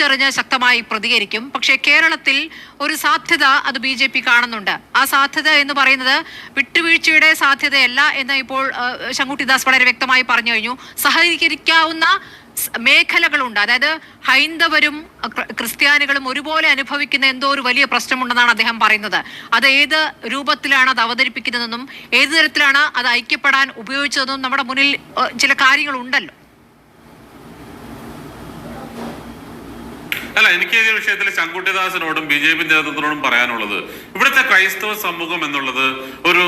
തിരിച്ചറിഞ്ഞ് ശക്തമായി പ്രതികരിക്കും. പക്ഷേ കേരളത്തിൽ ഒരു സാധ്യത അത് BJP കാണുന്നുണ്ട്. ആ സാധ്യത എന്ന് പറയുന്നത് വിട്ടുവീഴ്ചയുടെ സാധ്യതയല്ല എന്ന് ഇപ്പോൾ ശങ്കുട്ടി ദാസ് വളരെ വ്യക്തമായി പറഞ്ഞു കഴിഞ്ഞു. സഹകരിക്കാവുന്ന മേഖലകളുണ്ട്. അതായത് ഹൈന്ദവരും ക്രിസ്ത്യാനികളും ഒരുപോലെ അനുഭവിക്കുന്ന എന്തോ ഒരു വലിയ പ്രശ്നമുണ്ടെന്നാണ് അദ്ദേഹം പറയുന്നത്. അത് ഏത് രൂപത്തിലാണ് അത് അവതരിപ്പിക്കുന്നതെന്നും ഏത് തരത്തിലാണ് അത് ഐക്യപ്പെടാൻ ഉപയോഗിച്ചതെന്നും നമ്മുടെ മുന്നിൽ ചില കാര്യങ്ങളുണ്ടല്ലോ. അല്ല, എനിക്ക് ഈ വിഷയത്തിൽ ശങ്കുട്ടിദാസിനോടും BJP നേതൃത്വത്തിനോടും പറയാനുള്ളത്, ഇവിടുത്തെ ക്രൈസ്തവ സമൂഹം എന്നുള്ളത് ഒരു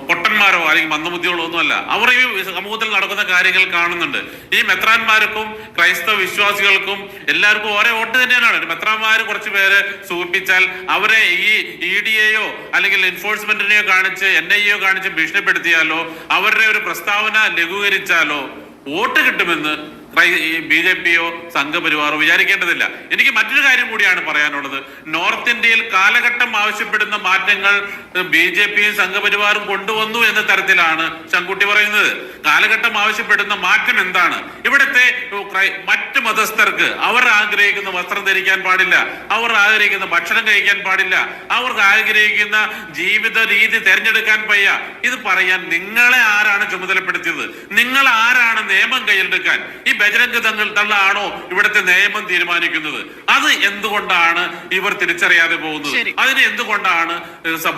പൊട്ടന്മാരോ അല്ലെങ്കിൽ മന്ദബുദ്ധികളോ ഒന്നുമല്ല. അവർ ഈ സമൂഹത്തിൽ നടക്കുന്ന കാര്യങ്ങൾ കാണുന്നുണ്ട്. ഈ മെത്രാന്മാർക്കും ക്രൈസ്തവ വിശ്വാസികൾക്കും എല്ലാവർക്കും ഒരേ വോട്ട് തന്നെയാണ്. മെത്രാന്മാർ കുറച്ച് പേര് സൂചിപ്പിച്ചാൽ അവരെ ഈ EDയെയോ അല്ലെങ്കിൽ എൻഫോഴ്സ്മെന്റിനെയോ കാണിച്ച് NIAയോ കാണിച്ച് ഭീഷണിപ്പെടുത്തിയാലോ അവരുടെ ഒരു പ്രസ്താവന ലഘൂകരിച്ചാലോ വോട്ട് കിട്ടുമെന്ന് BJPയോ സംഘപരിവാറോ വിചാരിക്കേണ്ടതില്ല. എനിക്ക് മറ്റൊരു കാര്യം കൂടിയാണ് പറയാനുള്ളത്. നോർത്ത് ഇന്ത്യയിൽ കാലഘട്ടം ആവശ്യപ്പെടുന്ന മാറ്റങ്ങൾ BJPയും സംഘപരിവാറും കൊണ്ടുവന്നു എന്ന തരത്തിലാണ് ശങ്കുട്ടി പറയുന്നത്. കാലഘട്ടം ആവശ്യപ്പെടുന്ന മാറ്റം എന്താണ്? ഇവിടുത്തെ മറ്റ് മതസ്ഥർക്ക് അവർ ആഗ്രഹിക്കുന്ന വസ്ത്രം ധരിക്കാൻ പാടില്ല, അവർ ആഗ്രഹിക്കുന്ന ഭക്ഷണം കഴിക്കാൻ പാടില്ല, അവർ ആഗ്രഹിക്കുന്ന ജീവിത രീതി തെരഞ്ഞെടുക്കാൻ വയ്യ. ഇത് പറയാൻ നിങ്ങളെ ആരാണ് ചുമതലപ്പെടുത്തിയത്? നിങ്ങൾ ആരാണ് നിയമം കയ്യിലെടുക്കാൻ? ഈ ബജരംഗ് തള്ളാണോ ഇവിടുത്തെ നിയമം തീരുമാനിക്കുന്നത്? അത് എന്തുകൊണ്ടാണ് ഇവർ തിരിച്ചറിയാതെ പോകുന്നത്? അതിന് എന്തുകൊണ്ടാണ്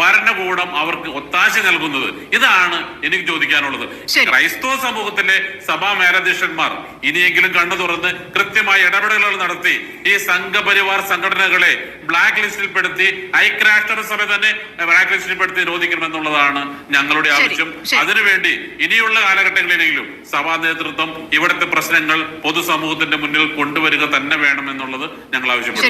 ഭരണകൂടം അവർക്ക് ഒത്താശ നൽകുന്നത്? ഇതാണ് എനിക്ക് ചോദിക്കാനുള്ളത്. ക്രൈസ്തവ സമൂഹത്തിലെ സഭാ മേലധ്യക്ഷന്മാർ ഇനിയെങ്കിലും കണ്ണു തുറന്ന് കൃത്യമായ ഇടപെടലുകൾ നടത്തി ഈ സംഘപരിവാർ സംഘടനകളെ ബ്ലാക്ക് ലിസ്റ്റിൽപ്പെടുത്തി ഐക്യരാഷ്ട്രസഭ തന്നെ ബ്ലാക്ക് ലിസ്റ്റിൽപ്പെടുത്തി നിരോധിക്കണമെന്നുള്ളതാണ് ഞങ്ങളുടെ ആവശ്യം. അതിനുവേണ്ടി ഇനിയുള്ള കാലഘട്ടങ്ങളിലെങ്കിലും സഭാ നേതൃത്വം ഇവിടുത്തെ പ്രശ്നങ്ങൾ പൊതുസമൂഹത്തിന്റെ മുന്നിൽ കൊണ്ടുവരിക തന്നെ വേണമെന്നുള്ളത് ഞങ്ങൾ ആവശ്യപ്പെടുന്നു.